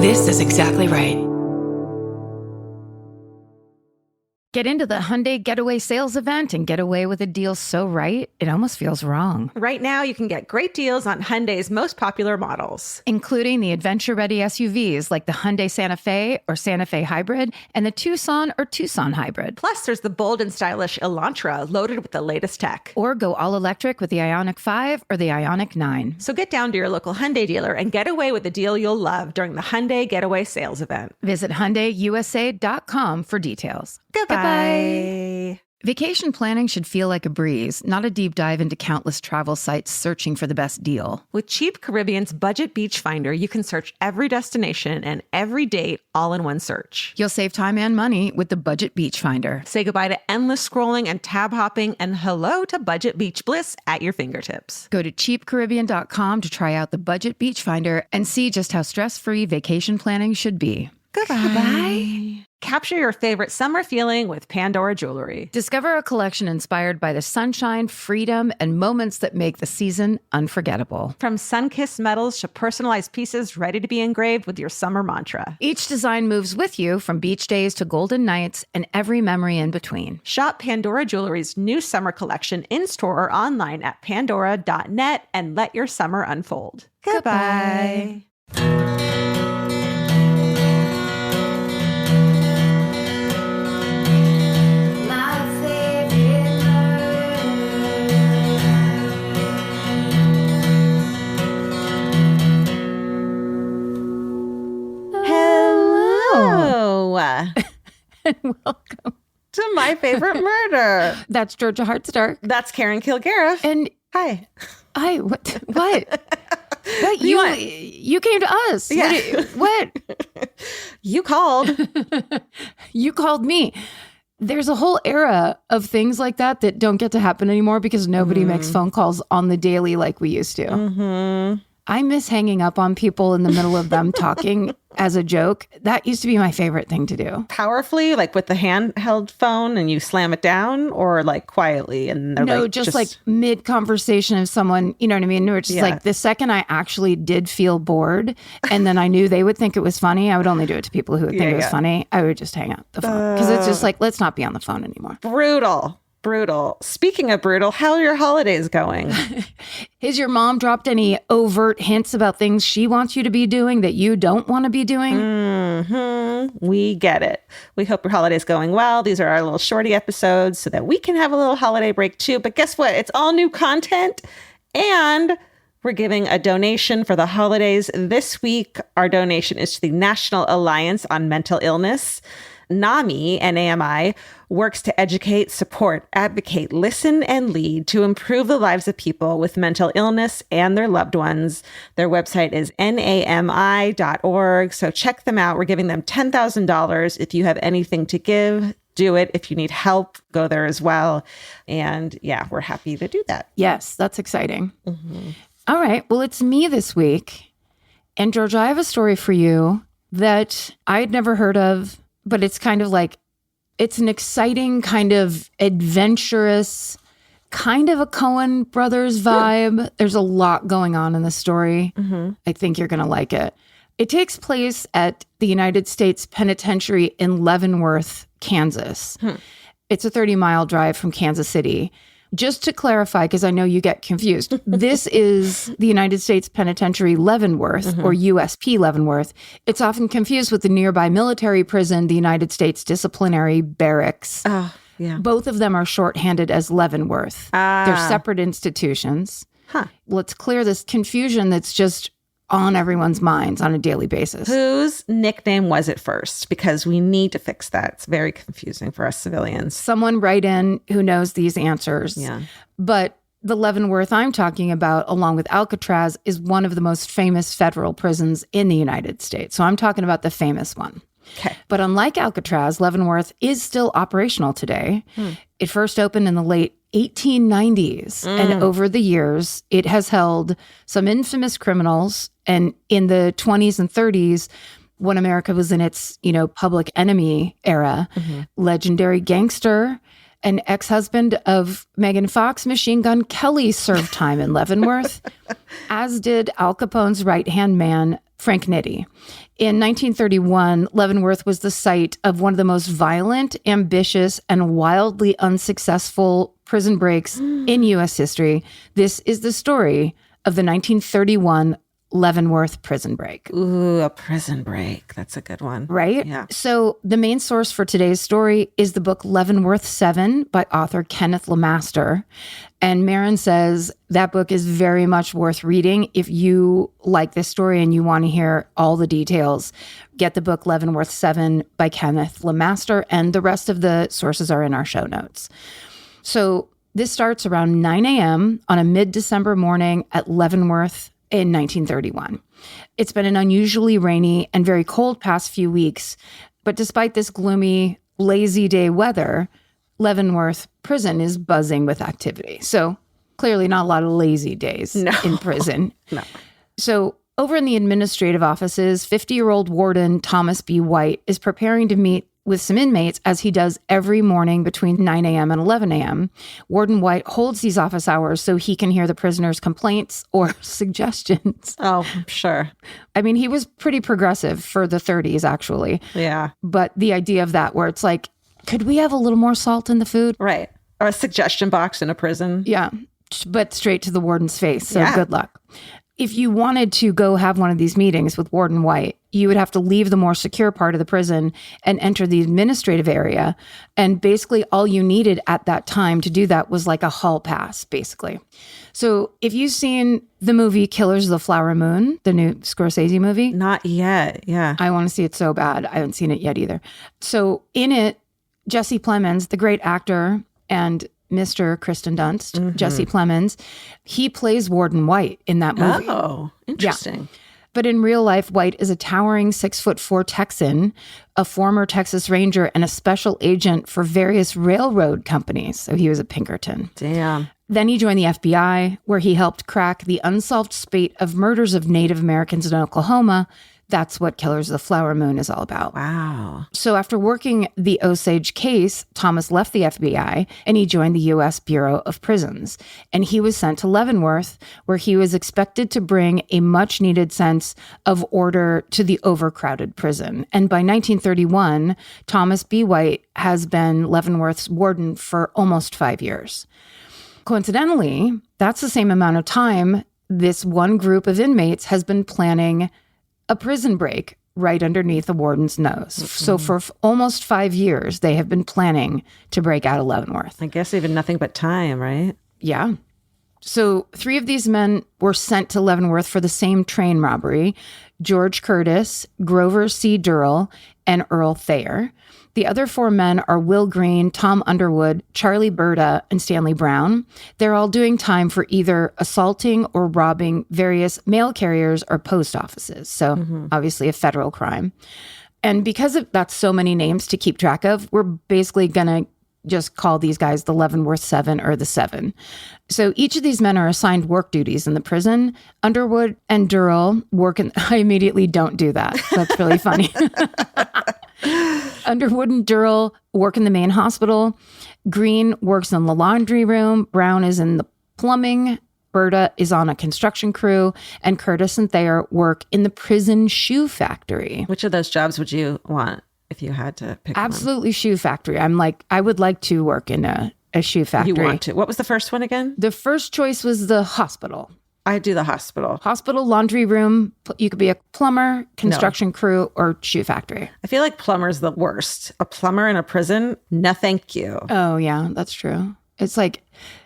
This is exactly right. Get into the Hyundai Getaway Sales Event and get away with a deal so right, it almost feels wrong. Right now, you can get great deals on Hyundai's most popular models, including the adventure-ready SUVs like the Hyundai Santa Fe or Santa Fe Hybrid and the Tucson or Tucson Hybrid. Plus, there's the bold and stylish Elantra loaded with the latest tech. Or go all-electric with the Ioniq 5 or the Ioniq 9. So get down to your local Hyundai dealer and get away with a deal you'll love during the Hyundai Getaway Sales Event. Visit HyundaiUSA.com for details. Goodbye. Vacation planning should feel like a breeze, not a deep dive into countless travel sites searching for the best deal. With Cheap Caribbean's Budget Beach Finder, you can search every destination and every date all in one search. You'll save time and money with the Budget Beach Finder. Say goodbye to endless scrolling and tab hopping and hello to Budget Beach Bliss at your fingertips. Go to cheapcaribbean.com to try out the Budget Beach Finder and see just how stress-free vacation planning should be. Goodbye. Capture your favorite summer feeling with Pandora Jewelry. Discover a collection inspired by the sunshine, freedom, and moments that make the season unforgettable. From sun-kissed metals to personalized pieces ready to be engraved with your summer mantra. Each design moves with you from beach days to golden nights and every memory in between. Shop Pandora Jewelry's new summer collection in-store or online at pandora.net and let your summer unfold. Goodbye. And welcome to My Favorite Murder. That's Georgia Hartstark. That's Karen Kilgariff. And hi. What? What? You came to us. Yeah. What? You called. You called me. There's a whole era of things like that don't get to happen anymore because nobody makes phone calls on the daily like we used to. Mm-hmm. I miss hanging up on people in the middle of them talking as a joke. That used to be my favorite thing to do. Powerfully, like with the handheld phone and you slam it down, or like quietly? And they're just mid-conversation of someone, you know what I mean? Or just like the second I actually did feel bored and then I knew they would think it was funny, I would only do it to people who would think it was funny. I would just hang up the phone because it's just like, let's not be on the phone anymore. Brutal. Speaking of brutal, how are your holidays going? Has your mom dropped any overt hints about things she wants you to be doing that you don't want to be doing? Mm-hmm. We get it. We hope your holiday's going well. These are our little shorty episodes so that we can have a little holiday break too. But guess what? It's all new content and we're giving a donation for the holidays. This week, our donation is to the National Alliance on Mental Illness. NAMI, N-A-M-I, works to educate, support, advocate, listen, and lead to improve the lives of people with mental illness and their loved ones. Their website is nami.org, so check them out. We're giving them $10,000. If you have anything to give, do it. If you need help, go there as well. And yeah, we're happy to do that. Yes, that's exciting. Mm-hmm. All right, well, it's me this week. And Georgia, I have a story for you that I'd never heard of. But it's kind of like, it's an exciting kind of adventurous, kind of a Coen Brothers vibe. There's a lot going on in the story. Mm-hmm. I think you're going to like it. It takes place at the United States Penitentiary in Leavenworth, Kansas. It's a 30-mile drive from Kansas City. Just to clarify, because I know you get confused, this is the United States Penitentiary Leavenworth, or USP Leavenworth. It's often confused with the nearby military prison, the United States Disciplinary Barracks. Oh, yeah. Both of them are shorthanded as Leavenworth. They're separate institutions. Let's clear this confusion that's just on everyone's minds on a daily basis. Whose nickname was it first? Because we need to fix that. It's very confusing for us civilians. Someone write in who knows these answers. Yeah. But the Leavenworth I'm talking about, along with Alcatraz, is one of the most famous federal prisons in the United States. So I'm talking about the famous one. Okay. But unlike Alcatraz, Leavenworth is still operational today. It first opened in the late 1890s. And over the years, it has held some infamous criminals. And in the 20s and 30s, when America was in its, public enemy era, legendary gangster and ex-husband of Megan Fox, Machine Gun Kelly, served time in Leavenworth, as did Al Capone's right-hand man, Frank Nitti. In 1931, Leavenworth was the site of one of the most violent, ambitious, and wildly unsuccessful prison breaks in U.S. history. This is the story of the 1931 Leavenworth Prison Break. Ooh, a prison break. That's a good one. Right? Yeah. So the main source for today's story is the book Leavenworth 7 by author Kenneth Lemaster. And Marin says that book is very much worth reading. If you like this story and you want to hear all the details, get the book Leavenworth 7 by Kenneth Lemaster, and the rest of the sources are in our show notes. So this starts around 9 a.m. on a mid-December morning at Leavenworth in 1931. It's been an unusually rainy and very cold past few weeks, but despite this gloomy, lazy day weather, Leavenworth Prison is buzzing with activity. So clearly not a lot of lazy days in prison. No. So over in the administrative offices, 50-year-old warden Thomas B. White is preparing to meet with some inmates, as he does every morning between 9 a.m. and 11 a.m. Warden White holds these office hours so he can hear the prisoners' complaints or suggestions. Oh, sure. I mean, he was pretty progressive for the 30s, actually. Yeah. But the idea of that, where it's like, could we have a little more salt in the food? Right. Or a suggestion box in a prison. Yeah, but straight to the warden's face. So good luck. If you wanted to go have one of these meetings with Warden White, you would have to leave the more secure part of the prison and enter the administrative area. And basically all you needed at that time to do that was like a hall pass, basically. So if you've seen the movie Killers of the Flower Moon, the new Scorsese movie. Not yet. Yeah. I want to see it so bad. I haven't seen it yet either. So in it, Jesse Plemons, the great actor and Mr. Kristen Dunst, Jesse Plemons, he plays Warden White in that movie. Oh, interesting. Yeah. But in real life, White is a towering 6'4" Texan, a former Texas Ranger, and a special agent for various railroad companies. So he was a Pinkerton. Damn. Then he joined the FBI, where he helped crack the unsolved spate of murders of Native Americans in Oklahoma. That's what Killers of the Flower Moon is all about. Wow. So after working the Osage case, Thomas left the FBI and he joined the U.S. Bureau of Prisons. And he was sent to Leavenworth, where he was expected to bring a much-needed sense of order to the overcrowded prison. And by 1931, Thomas B. White has been Leavenworth's warden for almost 5 years. Coincidentally, that's the same amount of time this one group of inmates has been planning a prison break right underneath the warden's nose. So for almost 5 years, they have been planning to break out of Leavenworth. I guess even nothing but time, right? Yeah. So 3 of these men were sent to Leavenworth for the same train robbery: George Curtis, Grover C. Durrell, and Earl Thayer. The other 4 men are Will Green, Tom Underwood, Charlie Berta, and Stanley Brown. They're all doing time for either assaulting or robbing various mail carriers or post offices. So obviously a federal crime. And because that's so many names to keep track of, we're basically going to just call these guys the Leavenworth 7 or the 7. So each of these men are assigned work duties in the prison. Underwood and Durrell work in... I immediately don't do that. That's really funny. Underwood and Durrell work in the main hospital. Green works in the laundry room. Brown is in the plumbing. Berta is on a construction crew. And Curtis and Thayer work in the prison shoe factory. Which of those jobs would you want if you had to pick Absolutely one? Shoe factory. I would like to work in a shoe factory. You want to. What was the first one again? The first choice was the hospital. I do the hospital. Hospital, laundry room. You could be a plumber, construction crew, or shoe factory. I feel like plumber's the worst. A plumber in a prison? No, thank you. Oh, yeah, that's true. It's like,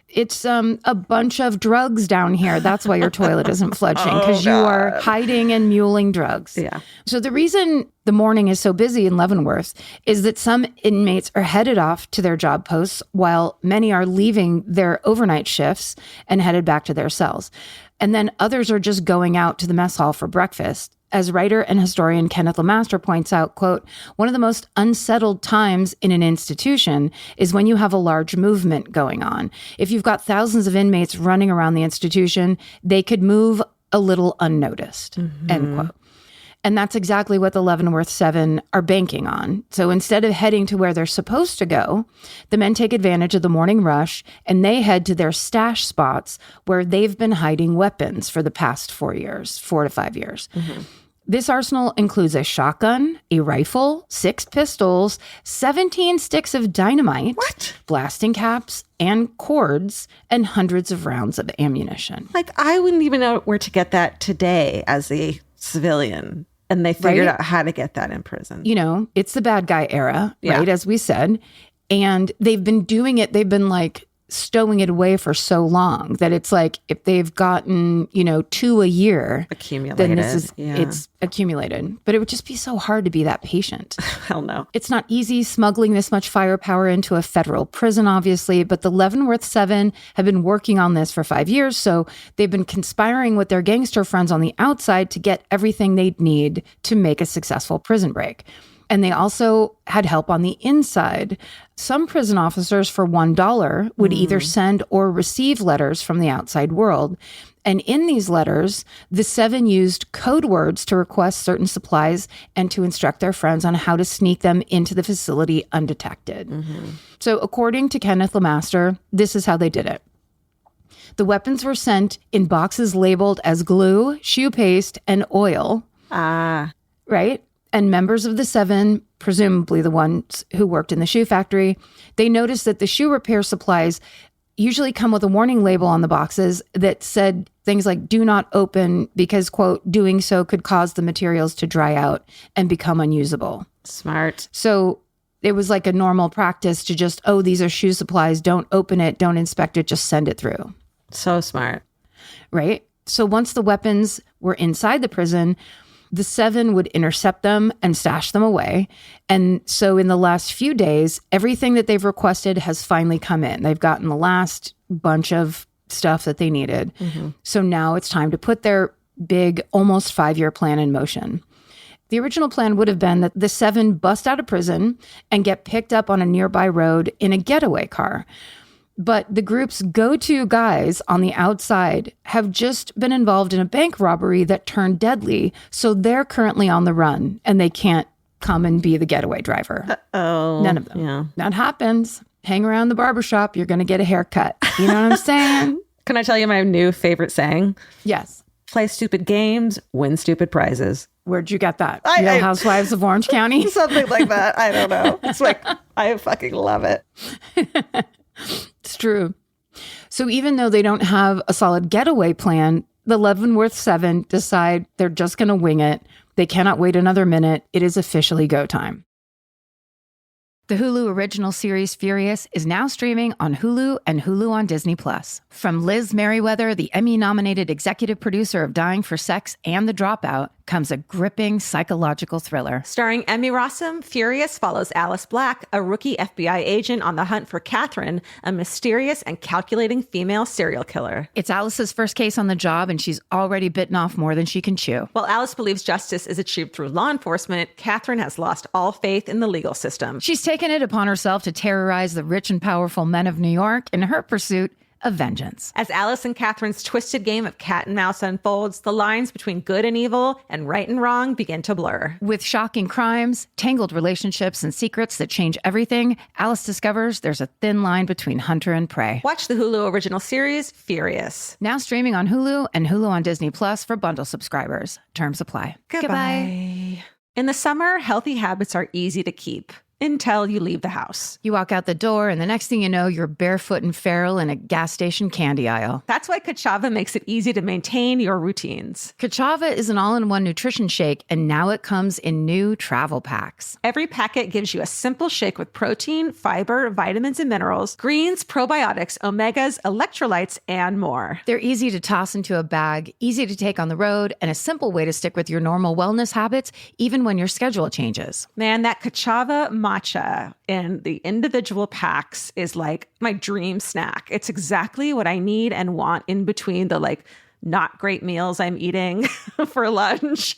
it's a bunch of drugs down here. That's why your toilet isn't flushing, because you are hiding and muling drugs. Yeah. So the reason the morning is so busy in Leavenworth is that some inmates are headed off to their job posts while many are leaving their overnight shifts and headed back to their cells. And then others are just going out to the mess hall for breakfast. As writer and historian Kenneth Lemaster points out, quote, one of the most unsettled times in an institution is when you have a large movement going on. If you've got thousands of inmates running around the institution, they could move a little unnoticed, end quote. And that's exactly what the Leavenworth 7 are banking on. So instead of heading to where they're supposed to go, the men take advantage of the morning rush and they head to their stash spots where they've been hiding weapons for the past 4 to 5 years. This arsenal includes a shotgun, a rifle, 6 pistols, 17 sticks of dynamite, blasting caps, and cords, and hundreds of rounds of ammunition. Like, I wouldn't even know where to get that today as a civilian. And they figured out how to get that in prison. You know, it's the bad guy era, right, as we said. And they've been doing it. They've been like stowing it away for so long that it's like if they've gotten, 2 a year, accumulated, then it's accumulated. But it would just be so hard to be that patient. Hell no. It's not easy smuggling this much firepower into a federal prison, obviously, but the Leavenworth 7 have been working on this for 5 years. So they've been conspiring with their gangster friends on the outside to get everything they'd need to make a successful prison break. And they also had help on the inside. Some prison officers for $1 would either send or receive letters from the outside world. And in these letters, the 7 used code words to request certain supplies and to instruct their friends on how to sneak them into the facility undetected. So according to Kenneth Lemaster, this is how they did it. The weapons were sent in boxes labeled as glue, shoe paste, and oil. Right? And members of the 7, presumably the ones who worked in the shoe factory, they noticed that the shoe repair supplies usually come with a warning label on the boxes that said things like, do not open because, quote, doing so could cause the materials to dry out and become unusable. Smart. So it was like a normal practice to just, these are shoe supplies. Don't open it. Don't inspect it. Just send it through. So smart. Right? So once the weapons were inside the prison, the 7 would intercept them and stash them away. And so in the last few days, everything that they've requested has finally come in. They've gotten the last bunch of stuff that they needed. So now it's time to put their big, almost 5-year plan in motion. The original plan would have been that the 7 bust out of prison and get picked up on a nearby road in a getaway car. But the group's go-to guys on the outside have just been involved in a bank robbery that turned deadly. So they're currently on the run and they can't come and be the getaway driver. None of them. Yeah. That happens. Hang around the barbershop. You're going to get a haircut. You know what I'm saying? Can I tell you my new favorite saying? Yes. Play stupid games, win stupid prizes. Where'd you get that? Real Housewives of Orange County? Something like that. I don't know. It's like, I fucking love it. It's true. So even though they don't have a solid getaway plan, the Leavenworth 7 decide they're just going to wing it. They cannot wait another minute. It is officially go time. The Hulu original series Furious is now streaming on Hulu and Hulu on Disney+. From Liz Merriweather, the Emmy-nominated executive producer of Dying for Sex and The Dropout, comes a gripping psychological thriller. Starring Emmy Rossum, Furious follows Alice Black, a rookie FBI agent on the hunt for Catherine, a mysterious and calculating female serial killer. It's Alice's first case on the job, and she's already bitten off more than she can chew. While Alice believes justice is achieved through law enforcement, Catherine has lost all faith in the legal system. She's taken it upon herself to terrorize the rich and powerful men of New York in her pursuit of vengeance. As Alice and Catherine's twisted game of cat and mouse unfolds, the lines between good and evil and right and wrong begin to blur. With shocking crimes, tangled relationships, and secrets that change everything, Alice discovers there's a thin line between hunter and prey. Watch the Hulu original series, Furious. Now streaming on Hulu and Hulu on Disney Plus for bundle subscribers. Terms apply. Goodbye. In the summer, healthy habits are easy to keep. Until you leave the house. You walk out the door, and the next thing you know, you're barefoot and feral in a gas station candy aisle. That's why Kachava makes it easy to maintain your routines. Kachava is an all-in-one nutrition shake, and now it comes in new travel packs. Every packet gives you a simple shake with protein, fiber, vitamins and minerals, greens, probiotics, omegas, electrolytes, and more. They're easy to toss into a bag, easy to take on the road, and a simple way to stick with your normal wellness habits, even when your schedule changes. Man, that Kachava matcha in the individual packs is like my dream snack. It's exactly what I need and want in between the not great meals I'm eating for lunch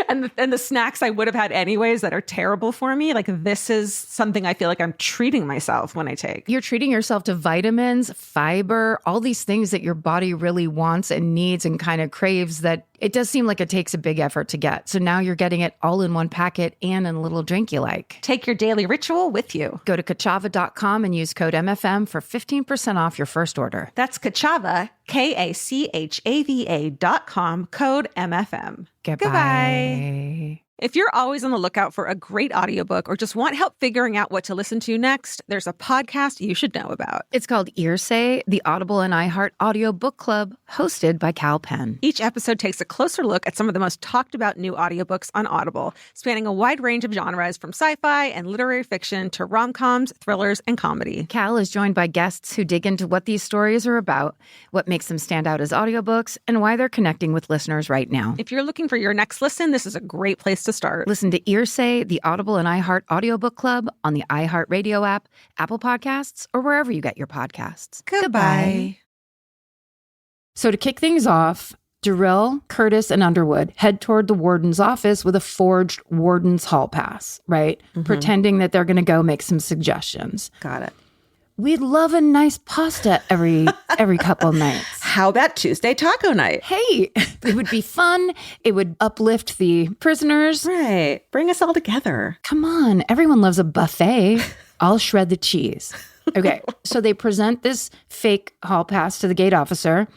and the snacks I would have had anyways that are terrible for me. Like, this is something I feel like I'm treating myself when I take. You're treating yourself to vitamins, fiber, all these things that your body really wants and needs and kind of craves that It does seem like it takes a big effort to get. So now you're getting it all in one packet and in a little drink you like. Take your daily ritual with you. Go to kachava.com and use code MFM for 15% off your first order. That's Kachava, KACHAVA.com, code MFM. Goodbye. If you're always on the lookout for a great audiobook or just want help figuring out what to listen to next, there's a podcast you should know about. It's called Earsay, the Audible and iHeart Audio Book Club, hosted by Cal Penn. Each episode takes a closer look at some of the most talked about new audiobooks on Audible, spanning a wide range of genres from sci-fi and literary fiction to rom-coms, thrillers, and comedy. Cal is joined by guests who dig into what these stories are about, what makes them stand out as audiobooks, and why they're connecting with listeners right now. If you're looking for your next listen, this is a great place to start. Listen to Earsay, the Audible and iHeart Audiobook Club on the iHeartRadio app, Apple Podcasts, or wherever you get your podcasts. Goodbye. So to kick things off, Darrell, Curtis, and Underwood head toward the warden's office with a forged warden's hall pass, right? Pretending that they're going to go make some suggestions. Got it. We'd love a nice pasta every couple nights. How about Tuesday taco night? Hey, it would be fun. It would uplift the prisoners. Right. Bring us all together. Come on. Everyone loves a buffet. I'll shred the cheese. Okay. So they present this fake hall pass to the gate officer.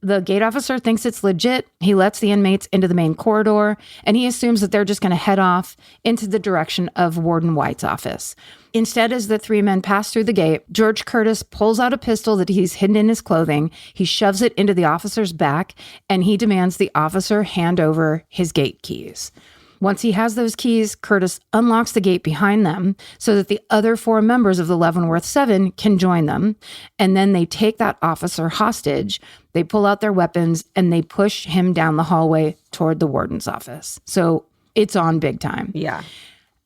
The gate officer thinks it's legit. He lets the inmates into the main corridor, and he assumes that they're just going to head off into the direction of Warden White's office. Instead, as the three men pass through the gate, George Curtis pulls out a pistol that he's hidden in his clothing. He shoves it into the officer's back, and he demands the officer hand over his gate keys. Once he has those keys, Curtis unlocks the gate behind them so that the other four members of the Leavenworth Seven can join them. And then they take that officer hostage. They pull out their weapons and they push him down the hallway toward the warden's office. So it's on big time. Yeah.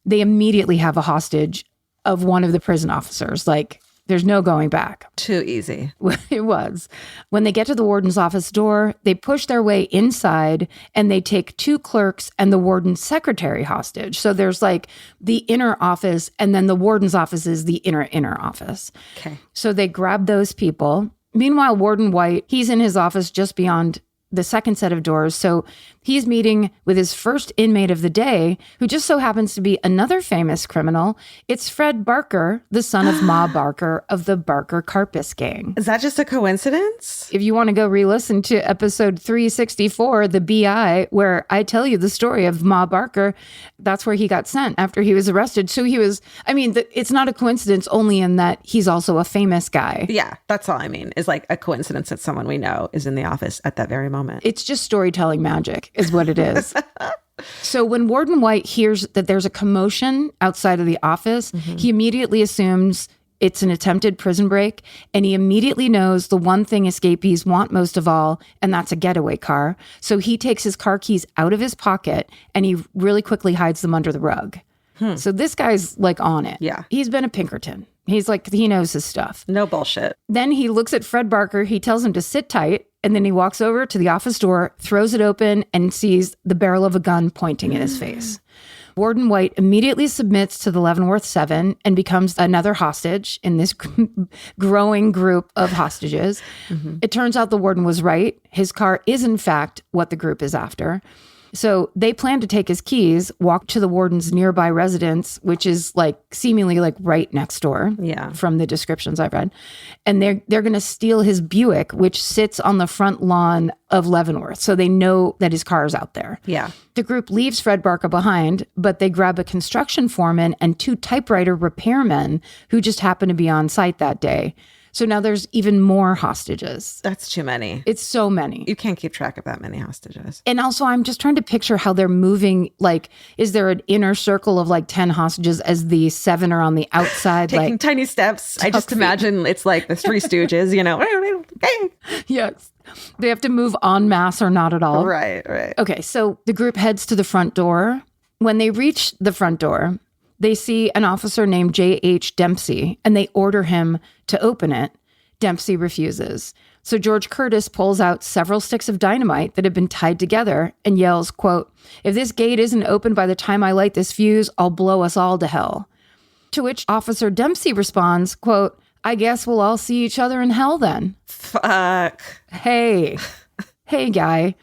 They immediately have a hostage of one of the prison officers. Like, there's no going back. Too easy. It was. When they get to the warden's office door, they push their way inside and they take two clerks and the warden's secretary hostage. So there's like the inner office and then the warden's office is the inner office. Okay. So they grab those people. Meanwhile, Warden White, he's in his office just beyond the second set of doors. So he's meeting with his first inmate of the day, who just so happens to be another famous criminal. It's Fred Barker, the son of Ma Barker of the Barker Carpus Gang. Is that just a coincidence? If you want to go re-listen to episode 364, the BI, where I tell you the story of Ma Barker, that's where he got sent after he was arrested. So he was, it's not a coincidence only in that he's also a famous guy. Yeah, that's all I mean, is like a coincidence that someone we know is in the office at that very moment. It's just storytelling magic is what it is. So when Warden White hears that there's a commotion outside of the office, he immediately assumes it's an attempted prison break, and he immediately knows the one thing escapees want most of all, and that's a getaway car. So he takes his car keys out of his pocket, and he really quickly hides them under the rug. So this guy's like on it. Yeah. He's been a Pinkerton. He's like, he knows his stuff. No bullshit. Then he looks at Fred Barker. He tells him to sit tight. And then he walks over to the office door, throws it open, and sees the barrel of a gun pointing in his face. Warden White immediately submits to the Leavenworth Seven and becomes another hostage in this growing group of hostages. It turns out the warden was right. His car is, in fact, what the group is after. So they plan to take his keys, walk to the warden's nearby residence, which is like seemingly like right next door. Yeah. From the descriptions I've read. And they're going to steal his Buick, which sits on the front lawn of Leavenworth. So they know that his car is out there. Yeah. The group leaves Fred Barker behind, but they grab a construction foreman and two typewriter repairmen who just happen to be on site that day. So now there's even more hostages. That's too many. It's so many. You can't keep track of that many hostages. And also, I'm just trying to picture how they're moving. Like, is there an inner circle of like 10 hostages as the 7 are on the outside? Taking like tiny steps. I just imagine it's like the Three Stooges, you know. Yes. They have to move en masse or not at all. Right. Okay, so the group heads to the front door. When they reach the front door, they see an officer named J.H. Dempsey, and they order him to open it. Dempsey refuses. So George Curtis pulls out several sticks of dynamite that have been tied together and yells, quote, "If this gate isn't open by the time I light this fuse, I'll blow us all to hell." To which Officer Dempsey responds, quote, "I guess we'll all see each other in hell then." Fuck. Hey guy.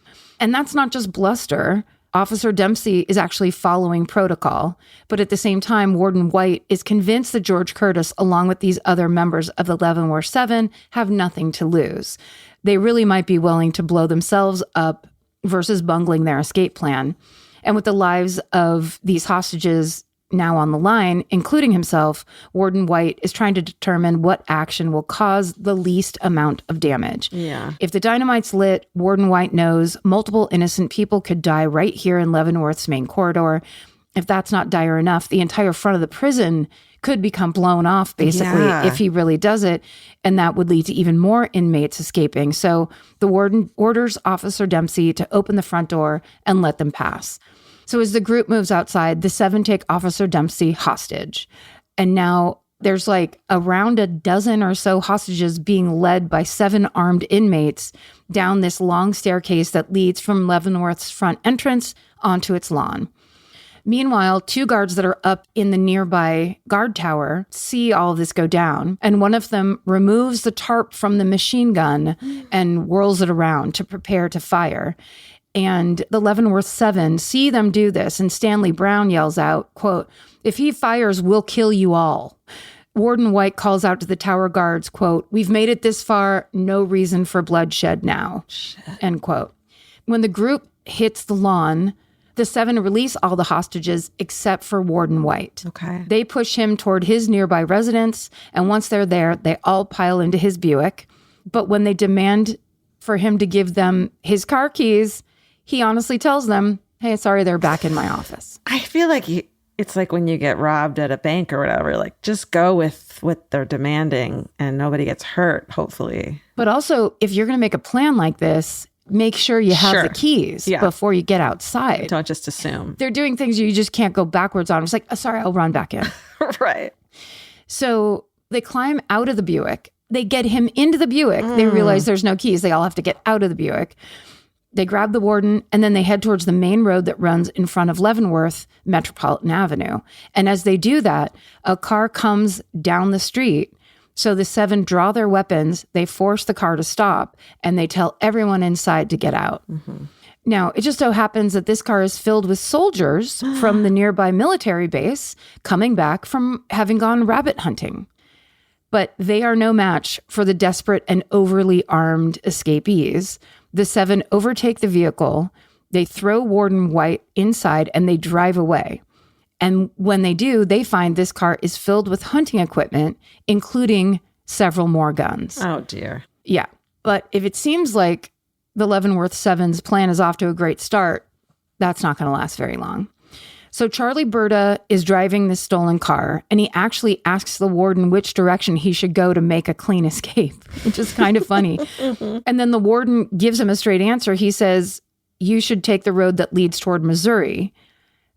And that's not just bluster. Officer Dempsey is actually following protocol. But at the same time, Warden White is convinced that George Curtis, along with these other members of the Leavenworth Seven, have nothing to lose. They really might be willing to blow themselves up versus bungling their escape plan. And with the lives of these hostages now on the line, including himself, Warden White is trying to determine what action will cause the least amount of damage. Yeah. If the dynamite's lit, Warden White knows multiple innocent people could die right here in Leavenworth's main corridor. If that's not dire enough, the entire front of the prison could become blown off, basically, if he really does it. And that would lead to even more inmates escaping. So the warden orders Officer Dempsey to open the front door and let them pass. So as the group moves outside, the seven take Officer Dempsey hostage. And now there's like around a dozen or so hostages being led by 7 armed inmates down this long staircase that leads from Leavenworth's front entrance onto its lawn. Meanwhile, 2 guards that are up in the nearby guard tower see all of this go down, and one of them removes the tarp from the machine gun and whirls it around to prepare to fire. And the Leavenworth Seven see them do this, and Stanley Brown yells out, quote, "If he fires, we'll kill you all." Warden White calls out to the tower guards, quote, "We've made it this far, no reason for bloodshed now," end quote. When the group hits the lawn, the 7 release all the hostages except for Warden White. Okay. They push him toward his nearby residence, and once they're there, they all pile into his Buick. But when they demand for him to give them his car keys, he honestly tells them, "Hey, sorry, they're back in my office." I feel like it's like when you get robbed at a bank or whatever, like just go with what they're demanding and nobody gets hurt, hopefully. But also, if you're going to make a plan like this, make sure you have the keys before you get outside. Don't just assume. They're doing things you just can't go backwards on. It's like, oh, sorry, I'll run back in. Right. So they climb out of the Buick. They get him into the Buick. They realize there's no keys. They all have to get out of the Buick. They grab the warden, and then they head towards the main road that runs in front of Leavenworth Metropolitan Avenue. And as they do that, a car comes down the street. So the 7 draw their weapons, they force the car to stop, and they tell everyone inside to get out. Mm-hmm. Now, it just so happens that this car is filled with soldiers from the nearby military base coming back from having gone rabbit hunting. But they are no match for the desperate and overly armed escapees. The 7 overtake the vehicle, they throw Warden White inside, and they drive away. And when they do, they find this car is filled with hunting equipment, including several more guns. Oh, dear. Yeah. But if it seems like the Leavenworth Seven's plan is off to a great start, that's not going to last very long. So Charlie Berta is driving this stolen car, and he actually asks the warden which direction he should go to make a clean escape, which is kind of funny. And then the warden gives him a straight answer. He says, "You should take the road that leads toward Missouri.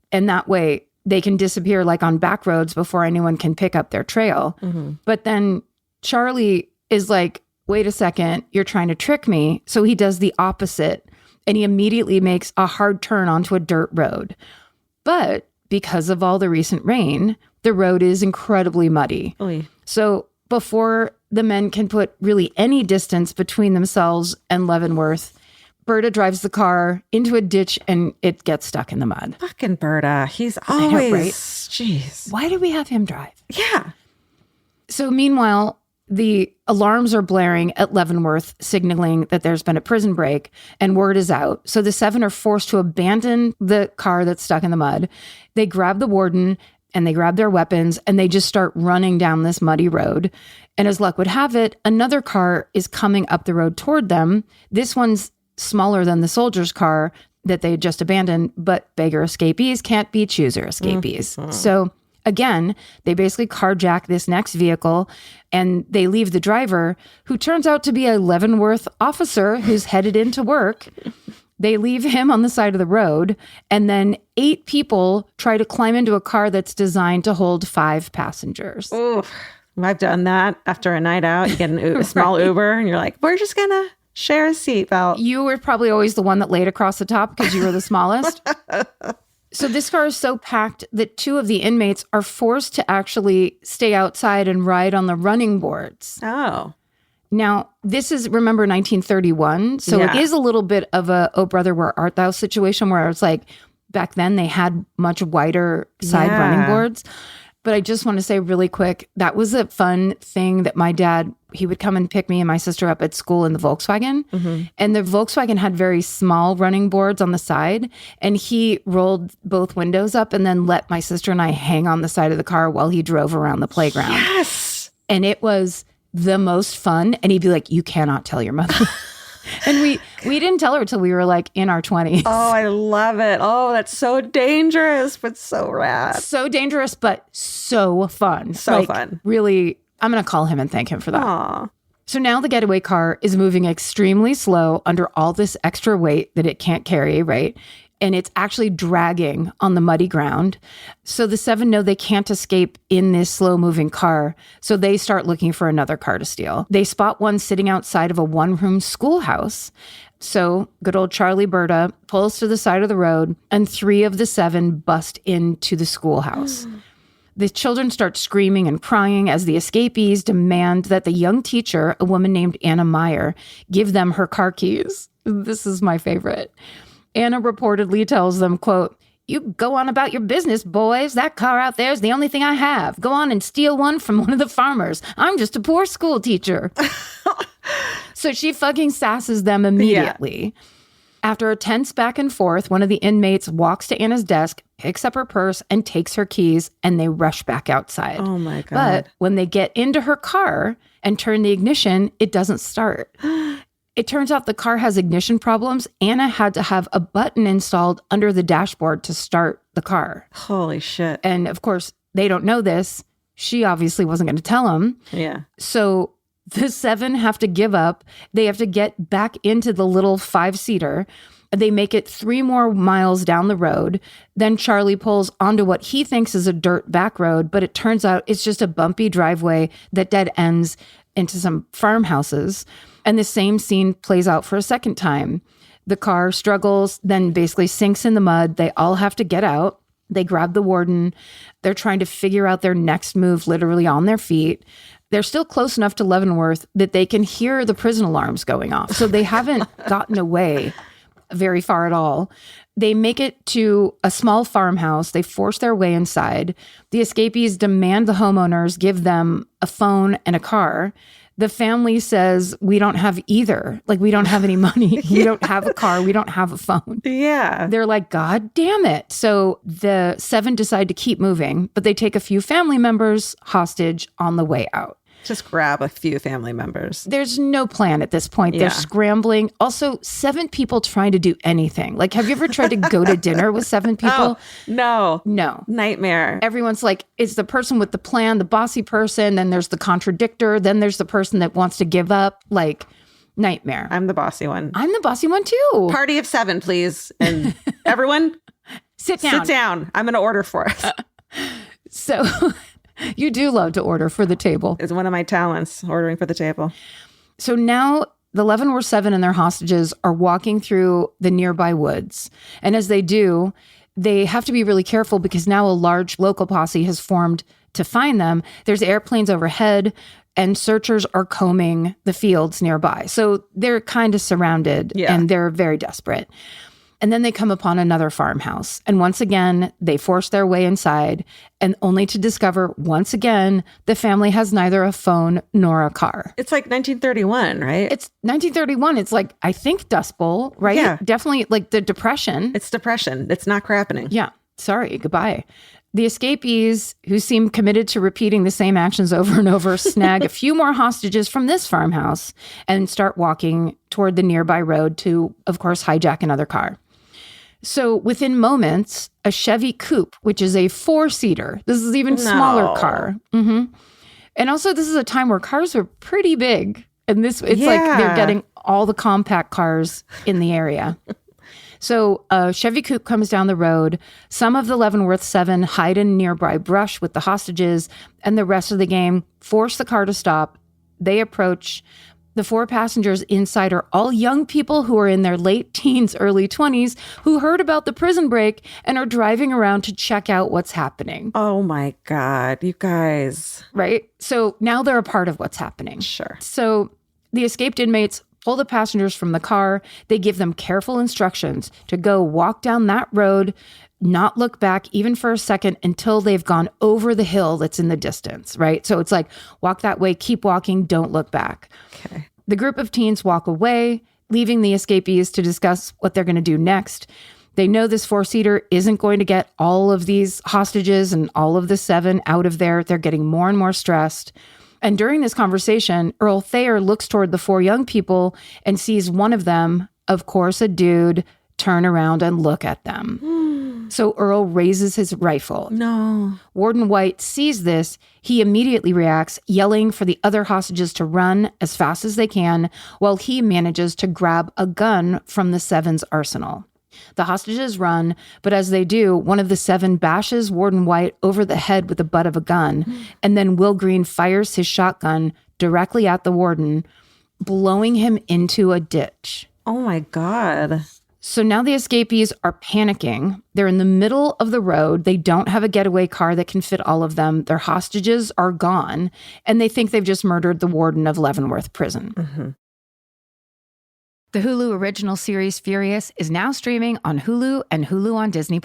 And that way they can disappear like on back roads before anyone can pick up their trail." Mm-hmm. But then Charlie is like, "Wait a second, you're trying to trick me." So he does the opposite, and he immediately makes a hard turn onto a dirt road. But because of all the recent rain, the road is incredibly muddy. Oy. So before the men can put really any distance between themselves and Leavenworth, Berta drives the car into a ditch, and it gets stuck in the mud. Fucking Berta. He's always, right? Jeez. Why do we have him drive? Yeah. So meanwhile, the alarms are blaring at Leavenworth, signaling that there's been a prison break, and word is out. So the 7 are forced to abandon the car that's stuck in the mud. They grab the warden, and they grab their weapons, and they just start running down this muddy road. And as luck would have it, another car is coming up the road toward them. This one's smaller than the soldier's car that they had just abandoned, but beggar escapees can't be chooser escapees. Mm-hmm. So again, they basically carjack this next vehicle, and they leave the driver, who turns out to be a Leavenworth officer who's headed into work. They leave him on the side of the road, and then 8 people try to climb into a car that's designed to hold 5 passengers. Ooh, I've done that after a night out. You get a small Uber, and you're like, we're just going to share a seatbelt. You were probably always the one that laid across the top because you were the smallest. So this car is so packed that 2 of the inmates are forced to actually stay outside and ride on the running boards. Oh. Now, this is, remember, 1931. So it is a little bit of a, oh, brother, where art thou situation where it's like, back then they had much wider side running boards. But I just want to say really quick, that was a fun thing that my dad, he would come and pick me and my sister up at school in the Volkswagen. And the Volkswagen had very small running boards on the side. And he rolled both windows up and then let my sister and I hang on the side of the car while he drove around the playground. Yes. And it was the most fun. And he'd be like, you cannot tell your mother. And we didn't tell her till we were like in our 20s. Oh, I love it. Oh, that's so dangerous, but so rad. So dangerous, but so fun. So fun. Really, I'm going to call him and thank him for that. Aw. So now the getaway car is moving extremely slow under all this extra weight that it can't carry, right? And it's actually dragging on the muddy ground. So the 7 know they can't escape in this slow-moving car. So they start looking for another car to steal. They spot one sitting outside of a one-room schoolhouse. So good old Charlie Berta pulls to the side of the road, and 3 of the 7 bust into the schoolhouse. The children start screaming and crying as the escapees demand that the young teacher, a woman named Anna Meyer, give them her car keys. This is my favorite. Anna reportedly tells them, quote, "You go on about your business, boys. That car out there is the only thing I have. Go on and steal one from one of the farmers. I'm just a poor school teacher." So she fucking sasses them immediately. Yeah. After a tense back and forth, one of the inmates walks to Anna's desk, picks up her purse, and takes her keys, and they rush back outside. Oh, my God. But when they get into her car and turn the ignition, it doesn't start. It turns out the car has ignition problems. Anna had to have a button installed under the dashboard to start the car. Holy shit. And of course, they don't know this. She obviously wasn't going to tell them. Yeah. So the 7 have to give up. They have to get back into the little 5-seater. They make it 3 more miles down the road. Then Charlie pulls onto what he thinks is a dirt back road, but it turns out it's just a bumpy driveway that dead ends into some farmhouses. And the same scene plays out for a second time. The car struggles, then basically sinks in the mud. They all have to get out. They grab the warden. They're trying to figure out their next move literally on their feet. They're still close enough to Leavenworth that they can hear the prison alarms going off. So they haven't gotten away very far at all. They make it to a small farmhouse. They force their way inside. The escapees demand the homeowners give them a phone and a car. The family says, we don't have either. Like, we don't have any money. We don't have a car. We don't have a phone. Yeah. They're like, God damn it. So the 7 decide to keep moving, but they take a few family members hostage on the way out. Just grab a few family members. There's no plan at this point. They're scrambling. Also, 7 people trying to do anything. Like, have you ever tried to go to dinner with 7 people? Oh, no. No. Nightmare. Everyone's like, it's the person with the plan, the bossy person. Then there's the contradictor. Then there's the person that wants to give up. Like, nightmare. I'm the bossy one. I'm the bossy one too. Party of 7, please. And everyone, sit down. Sit down. I'm going to order for us. So... You do love to order for the table. It's one of my talents, ordering for the table. So now the Leavenworth 7 and their hostages are walking through the nearby woods. And as they do, they have to be really careful because now a large local posse has formed to find them. There's airplanes overhead and searchers are combing the fields nearby. So they're kind of surrounded and they're very desperate. And then they come upon another farmhouse. And once again, they force their way inside, and only to discover, once again, the family has neither a phone nor a car. It's like 1931, right? It's 1931. It's like, I think Dust Bowl, right? Yeah. Definitely like the Depression. It's Depression. It's not crappening. Yeah. Sorry. Goodbye. The escapees, who seem committed to repeating the same actions over and over, snag a few more hostages from this farmhouse and start walking toward the nearby road to, of course, hijack another car. So within moments, a Chevy Coupe, which is a 4-seater, this is even smaller car. Mm-hmm. And also this is a time where cars were pretty big. And it's like they're getting all the compact cars in the area. So a Chevy Coupe comes down the road. Some of the Leavenworth 7 hide in nearby brush with the hostages, and the rest of the gang force the car to stop. They approach. The 4 passengers inside are all young people who are in their late teens, early 20s, who heard about the prison break and are driving around to check out what's happening. Oh my God, you guys. Right? So now they're a part of what's happening. Sure. So The escaped inmates pull the passengers from the car. They give them careful instructions to go walk down that road, not look back even for a second until they've gone over the hill that's in the distance, right? So it's like, walk that way, keep walking, don't look back. Okay. The group of teens walk away, leaving the escapees to discuss what they're going to do next. They know this four-seater isn't going to get all of these hostages and all of the 7 out of there. They're getting more and more stressed. And during this conversation, Earl Thayer looks toward the 4 young people and sees one of them, of course, a dude, turn around and look at them. So Earl raises his rifle. No. Warden White sees this. He immediately reacts, yelling for the other hostages to run as fast as they can, while he manages to grab a gun from the 7's arsenal. The hostages run, but as they do, one of the 7 bashes Warden White over the head with the butt of a gun, and then Will Green fires his shotgun directly at the warden, blowing him into a ditch. Oh my God. So now the escapees are panicking. They're in the middle of the road. They don't have a getaway car that can fit all of them. Their hostages are gone, and they think they've just murdered the warden of Leavenworth Prison. Mm-hmm. The Hulu original series Furious is now streaming on Hulu and Hulu on Disney+.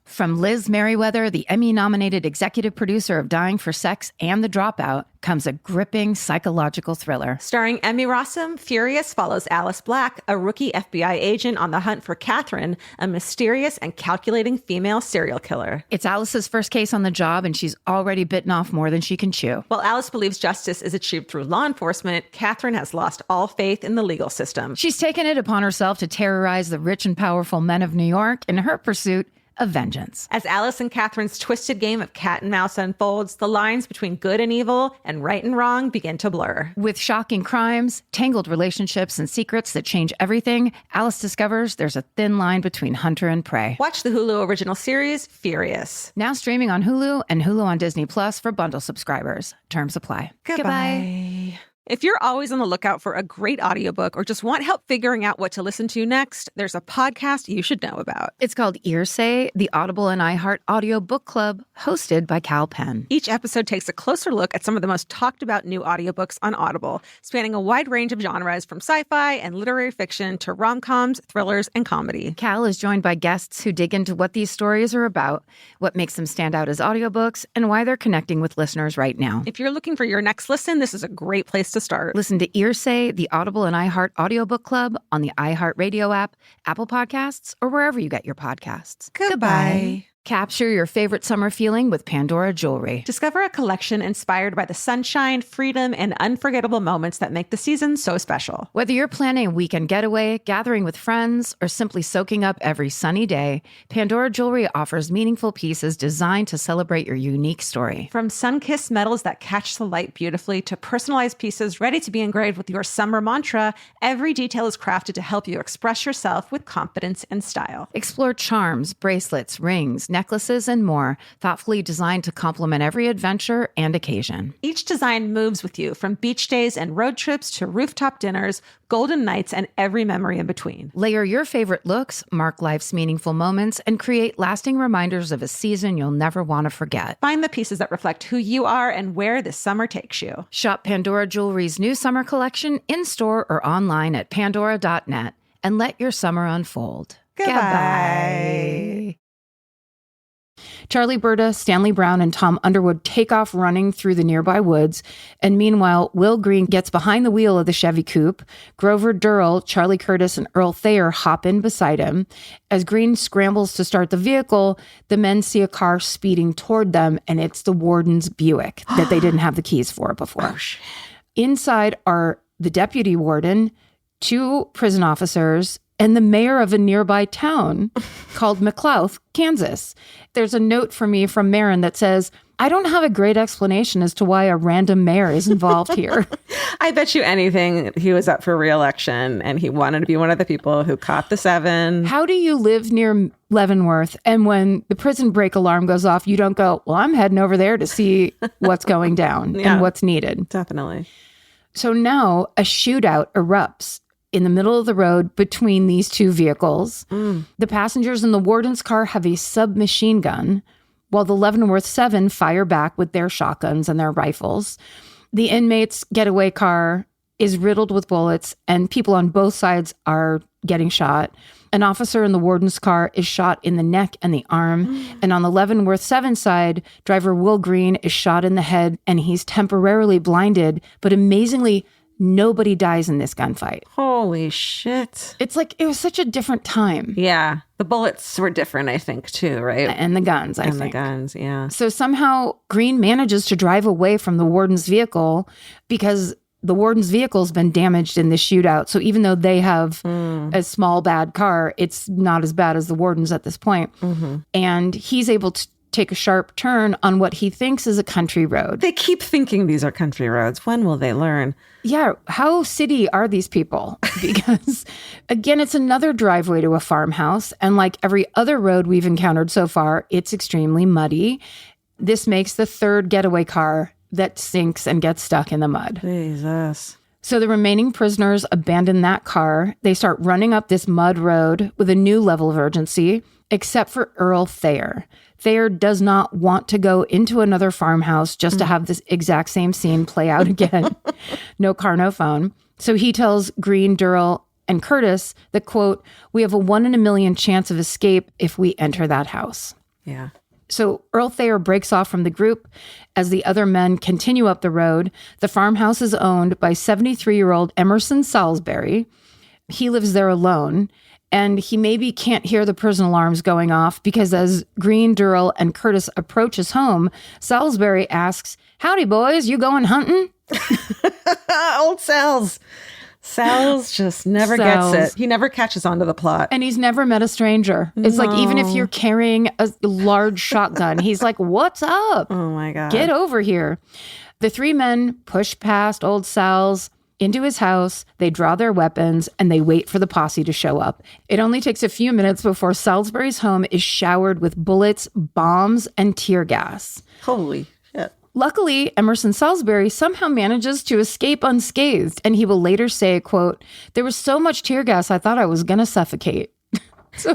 From Liz Merriweather, the Emmy-nominated executive producer of Dying for Sex and The Dropout, comes a gripping psychological thriller. Starring Emmy Rossum, Furious follows Alice Black, a rookie FBI agent on the hunt for Catherine, a mysterious and calculating female serial killer. It's Alice's first case on the job, and she's already bitten off more than she can chew. While Alice believes justice is achieved through law enforcement, Catherine has lost all faith in the legal system. She's taken it upon herself to terrorize the rich and powerful men of New York in her pursuit of vengeance. As Alice and Catherine's twisted game of cat and mouse unfolds, the lines between good and evil and right and wrong begin to blur. With shocking crimes, tangled relationships, and secrets that change everything, Alice discovers there's a thin line between hunter and prey. Watch the Hulu original series, Furious. Now streaming on Hulu and Hulu on Disney Plus for bundle subscribers. Terms apply. Goodbye. If you're always on the lookout for a great audiobook or just want help figuring out what to listen to next, there's a podcast you should know about. It's called Earsay, the Audible and iHeart Audio Book Club, hosted by Cal Penn. Each episode takes a closer look at some of the most talked about new audiobooks on Audible, spanning a wide range of genres from sci-fi and literary fiction to rom-coms, thrillers, and comedy. Cal is joined by guests who dig into what these stories are about, what makes them stand out as audiobooks, and why they're connecting with listeners right now. If you're looking for your next listen, this is a great place to start. Listen to Earsay, the Audible and iHeart Audiobook Club on the iHeartRadio app, Apple Podcasts, or wherever you get your podcasts. Goodbye. Capture your favorite summer feeling with Pandora Jewelry. Discover a collection inspired by the sunshine, freedom, and unforgettable moments that make the season so special. Whether you're planning a weekend getaway, gathering with friends, or simply soaking up every sunny day, Pandora Jewelry offers meaningful pieces designed to celebrate your unique story. From sun-kissed metals that catch the light beautifully to personalized pieces ready to be engraved with your summer mantra, every detail is crafted to help you express yourself with confidence and style. Explore charms, bracelets, rings, necklaces, and more, thoughtfully designed to complement every adventure and occasion. Each design moves with you, from beach days and road trips to rooftop dinners, golden nights, and every memory in between. Layer your favorite looks, mark life's meaningful moments, and create lasting reminders of a season you'll never want to forget. Find the pieces that reflect who you are and where this summer takes you. Shop Pandora Jewelry's new summer collection in-store or online at pandora.net and let your summer unfold. Goodbye. Charlie Berta, Stanley Brown, and Tom Underwood take off running through the nearby woods, and meanwhile, Will Green gets behind the wheel of the Chevy coupe. Grover Durrell, Charlie Curtis, and Earl Thayer hop in beside him. As Green scrambles to start the vehicle, the men see a car speeding toward them, and it's the warden's Buick that they didn't have the keys for before. Oh, shit. Inside are the deputy warden, 2 prison officers, and the mayor of a nearby town called McLouth, Kansas. There's a note for me from Marin that says, I don't have a great explanation as to why a random mayor is involved here. I bet you anything he was up for re-election and he wanted to be one of the people who caught the 7. How do you live near Leavenworth and when the prison break alarm goes off, you don't go, well, I'm heading over there to see what's going down and what's needed? Definitely. So now a shootout erupts in the middle of the road between these 2 vehicles. The passengers in the warden's car have a submachine gun, while the Leavenworth 7 fire back with their shotguns and their rifles. The inmates' getaway car is riddled with bullets, and people on both sides are getting shot. An officer in the warden's car is shot in the neck and the arm. And on the Leavenworth 7 side, driver Will Green is shot in the head, and he's temporarily blinded. But amazingly, nobody dies in this gunfight. Holy shit. It's like, it was such a different time. Yeah. The bullets were different, I think, too, right? And the guns, I think. And the guns, yeah. So somehow Green manages to drive away from the warden's vehicle because the warden's vehicle's been damaged in this shootout. So even though they have a small, bad car, it's not as bad as the warden's at this point. And he's able to take a sharp turn on what he thinks is a country road. They keep thinking these are country roads. When will they learn? Yeah. How city are these people? Because again, it's another driveway to a farmhouse. And like every other road we've encountered so far, it's extremely muddy. This makes the third getaway car that sinks and gets stuck in the mud. Jesus. So the remaining prisoners abandon that car. They start running up this mud road with a new level of urgency, except for Earl Thayer. Thayer does not want to go into another farmhouse just to have this exact same scene play out again. No car, no phone. So he tells Green, Durrell, and Curtis that, quote, "We have a 1 in a million chance of escape if we enter that house." Yeah. So Earl Thayer breaks off from the group as the other men continue up the road. The farmhouse is owned by 73-year-old Emerson Salisbury. He lives there alone, and he maybe can't hear the prison alarms going off because as Green, Durrell, and Curtis approach his home, Salisbury asks, "Howdy, boys, you going hunting?" Old Sal's. Sal's just never gets it. He never catches on to the plot. And he's never met a stranger. It's like, even if you're carrying a large shotgun, he's like, "What's up? Oh my God. Get over here." The three men push past old Sal's into his house. They draw their weapons and they wait for the posse to show up. It only takes a few minutes before Salisbury's home is showered with bullets, bombs, and tear gas. Holy shit. Luckily, Emerson Salisbury somehow manages to escape unscathed, and he will later say, quote, "There was so much tear gas, I thought I was going to suffocate." So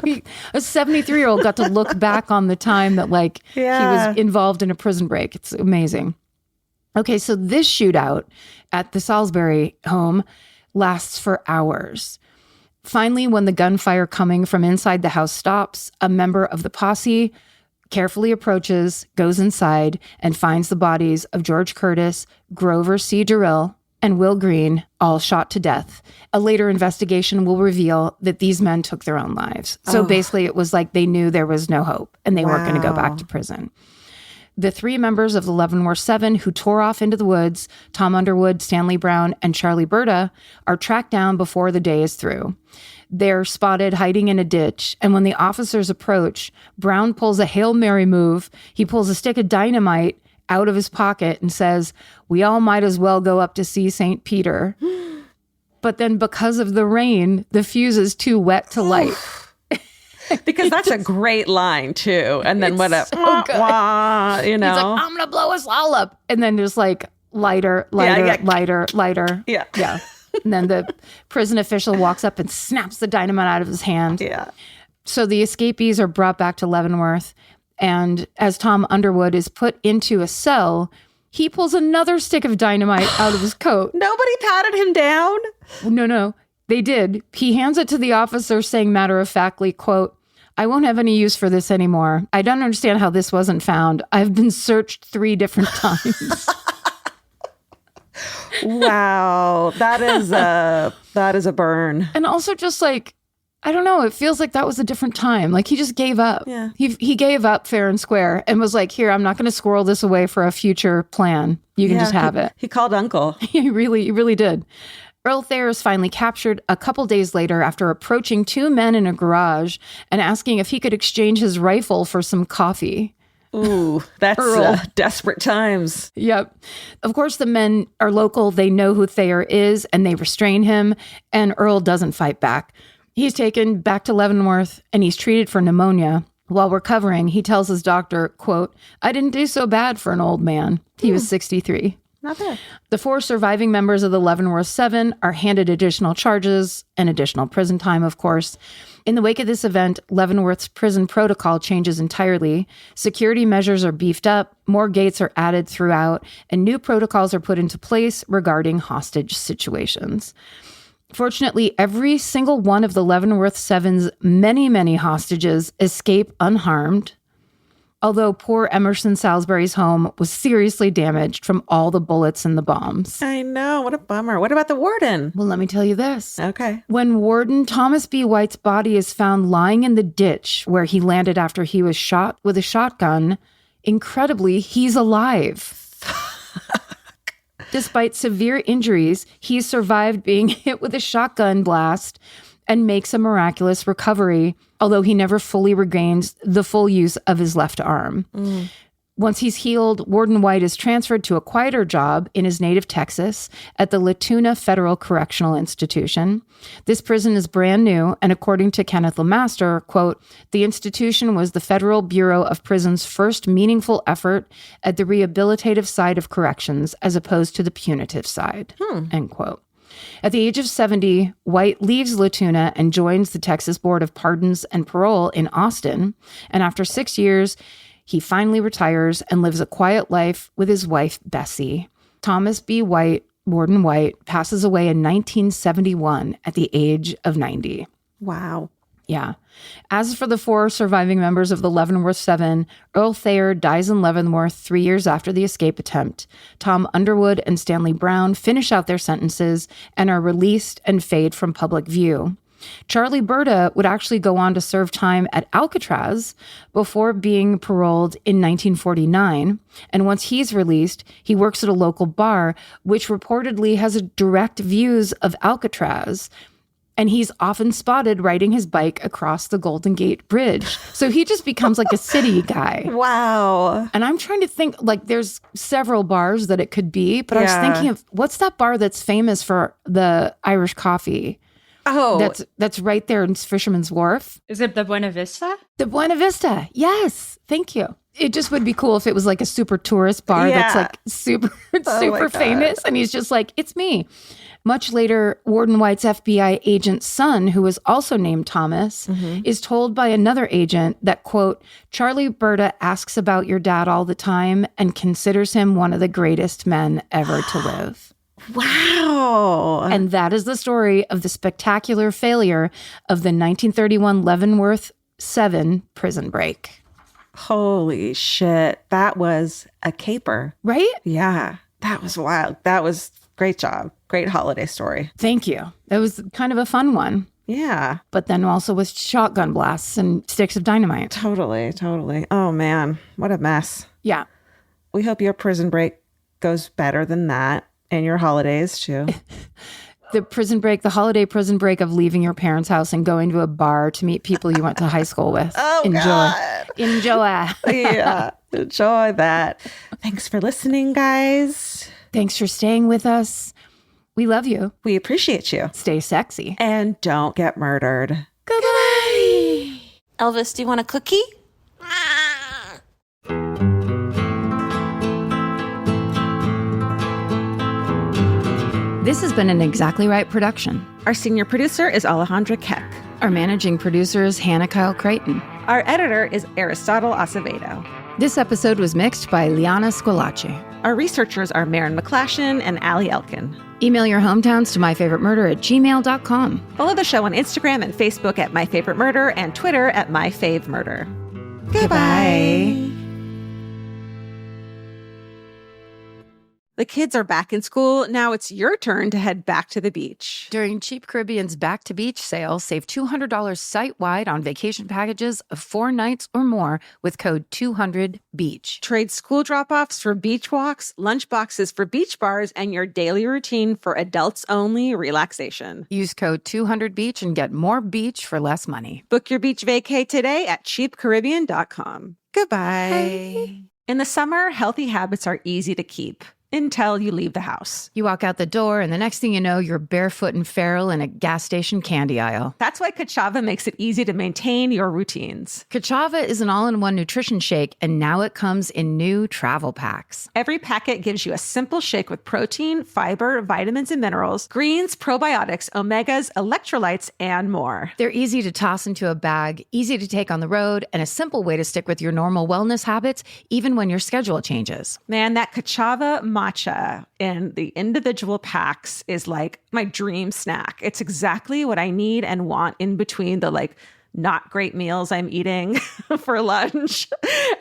a 73-year-old got to look back on the time that he was involved in a prison break. It's amazing. Okay, so this shootout at the Salisbury home lasts for hours. Finally, when the gunfire coming from inside the house stops, a member of the posse carefully approaches, goes inside, and finds the bodies of George Curtis, Grover C. Durrell, and Will Green, all shot to death. A later investigation will reveal that these men took their own lives. So basically, it was like they knew there was no hope, and they weren't going to go back to prison. The three members of the Leavenworth 7 who tore off into the woods, Tom Underwood, Stanley Brown, and Charlie Berta, are tracked down before the day is through. They're spotted hiding in a ditch, and when the officers approach, Brown pulls a Hail Mary move. He pulls a stick of dynamite out of his pocket and says, "We all might as well go up to see St. Peter." But then because of the rain, the fuse is too wet to light. Because that's a great line, too. And then what a, so you know. He's like, "I'm going to blow us all up." And then there's like lighter. Yeah. Yeah. And then the prison official walks up and snaps the dynamite out of his hand. Yeah. So the escapees are brought back to Leavenworth. And as Tom Underwood is put into a cell, he pulls another stick of dynamite out of his coat. Nobody patted him down? No, they did. He hands it to the officer saying matter-of-factly, quote, "I won't have any use for this anymore. I don't understand how this wasn't found. I've been searched 3 different times." Wow. That is a burn. And also just like, I don't know, it feels like that was a different time. Like he just gave up. Yeah. He gave up fair and square and was like, "Here, I'm not going to squirrel this away for a future plan. You can just have it." He called Uncle. He really did. Earl Thayer is finally captured a couple days later after approaching 2 men in a garage and asking if he could exchange his rifle for some coffee. Ooh, that's desperate times. Yep. Of course, the men are local. They know who Thayer is, and they restrain him, and Earl doesn't fight back. He's taken back to Leavenworth, and he's treated for pneumonia. While recovering, he tells his doctor, quote, "I didn't do so bad for an old man." He was 63. not there. The 4 surviving members of the Leavenworth 7 are handed additional charges and additional prison time, of course. In the wake of this event, Leavenworth's prison protocol changes entirely. Security measures are beefed up, more gates are added throughout, and new protocols are put into place regarding hostage situations. Fortunately, every single one of the Leavenworth 7's many, many hostages escape unharmed, although poor Emerson Salisbury's home was seriously damaged from all the bullets and the bombs. I know. What a bummer. What about the warden? Well, let me tell you this. Okay. When Warden Thomas B. White's body is found lying in the ditch where he landed after he was shot with a shotgun, incredibly, he's alive. Despite severe injuries, he survived being hit with a shotgun blast and makes a miraculous recovery, although he never fully regains the full use of his left arm. Once he's healed, Warden White is transferred to a quieter job in his native Texas at the Latuna Federal Correctional Institution. This prison is brand new, and according to Kenneth LeMaster, quote, the institution was the Federal Bureau of Prisons' first meaningful effort at the rehabilitative side of corrections as opposed to the punitive side, end quote. At the age of 70, White leaves Latuna and joins the Texas Board of Pardons and Parole in Austin. And after 6 years, he finally retires and lives a quiet life with his wife, Bessie. Thomas B. White, Warden White, passes away in 1971 at the age of 90. Wow. Yeah. As for the 4 surviving members of the Leavenworth 7, Earl Thayer dies in Leavenworth 3 years after the escape attempt. Tom Underwood and Stanley Brown finish out their sentences and are released and fade from public view. Charlie Berta would actually go on to serve time at Alcatraz before being paroled in 1949. And once he's released, he works at a local bar, which reportedly has a direct views of Alcatraz. And he's often spotted riding his bike across the Golden Gate Bridge. So he just becomes like a city guy. Wow. And I'm trying to think, like, there's several bars that it could be, but I was thinking of, what's that bar that's famous for the Irish coffee? Oh. That's right there in Fisherman's Wharf. Is it the Buena Vista? The Buena Vista. Yes. Thank you. It just would be cool if it was like a super tourist bar that's like super famous. And he's just like, it's me. Much later, Warden White's FBI agent's son, who was also named Thomas, is told by another agent that, quote, Charlie Berta asks about your dad all the time and considers him one of the greatest men ever to live. Wow. And that is the story of the spectacular failure of the 1931 Leavenworth 7 prison break. Holy shit. That was a caper. Right? Yeah. That was wild. That was great job. Great holiday story. Thank you. That was kind of a fun one. Yeah. But then also with shotgun blasts and sticks of dynamite. Totally. Oh, man. What a mess. Yeah. We hope your prison break goes better than that. And your holidays, too. The holiday prison break of leaving your parents' house and going to a bar to meet people you went to high school with. Oh, Enjoy. God. Enjoy. Yeah. Enjoy that. Thanks for listening, guys. Thanks for staying with us. We love you. We appreciate you. Stay sexy. And don't get murdered. Goodbye. Elvis, do you want a cookie? This has been an Exactly Right production. Our senior producer is Alejandra Keck. Our managing producer is Hannah Kyle Creighton. Our editor is Aristotle Acevedo. This episode was mixed by Liana Squillace. Our researchers are Maren McClashin and Allie Elkin. Email your hometowns to myfavoritemurder@gmail.com. Follow the show on Instagram and Facebook at myfavoritemurder and Twitter at myfavemurder. Goodbye. The kids are back in school. Now it's your turn to head back to the beach. During Cheap Caribbean's Back to Beach sale, save $200 site-wide on vacation packages of 4 nights or more with code 200BEACH. Trade school drop-offs for beach walks, lunch boxes for beach bars, and your daily routine for adults-only relaxation. Use code 200BEACH and get more beach for less money. Book your beach vacay today at cheapcaribbean.com. Goodbye. Bye. In the summer, healthy habits are easy to keep. until you leave the house. You walk out the door, and the next thing you know, you're barefoot and feral in a gas station candy aisle. That's why Kachava makes it easy to maintain your routines. Kachava is an all-in-one nutrition shake, and now it comes in new travel packs. Every packet gives you a simple shake with protein, fiber, vitamins and minerals, greens, probiotics, omegas, electrolytes, and more. They're easy to toss into a bag, easy to take on the road, and a simple way to stick with your normal wellness habits, even when your schedule changes. Man, that Kachava matcha in the individual packs is like my dream snack. It's exactly what I need and want in between the not great meals I'm eating for lunch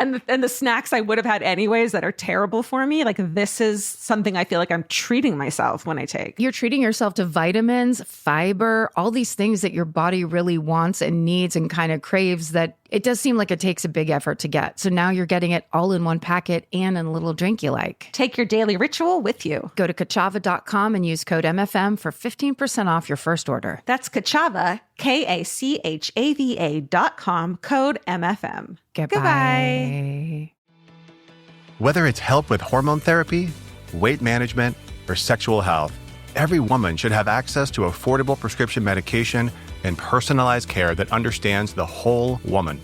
and the snacks I would have had anyways that are terrible for me. This is something I feel like I'm treating myself when I take. You're treating yourself to vitamins, fiber, all these things that your body really wants and needs and kind of craves that it does seem like it takes a big effort to get. So now you're getting it all in one packet and in a little drink you like. Take your daily ritual with you. Go to Kachava.com and use code MFM for 15% off your first order. That's Kachava, KACHAVA.com, code MFM. Goodbye. Whether it's help with hormone therapy, weight management, or sexual health, every woman should have access to affordable prescription medication and personalized care that understands the whole woman.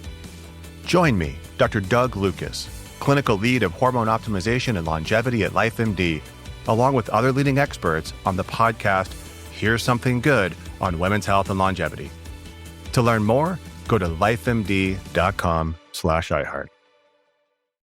Join me, Dr. Doug Lucas, clinical lead of hormone optimization and longevity at LifeMD, along with other leading experts on the podcast, Here's Something Good on Women's Health and Longevity. To learn more, go to lifemd.com/iHeart.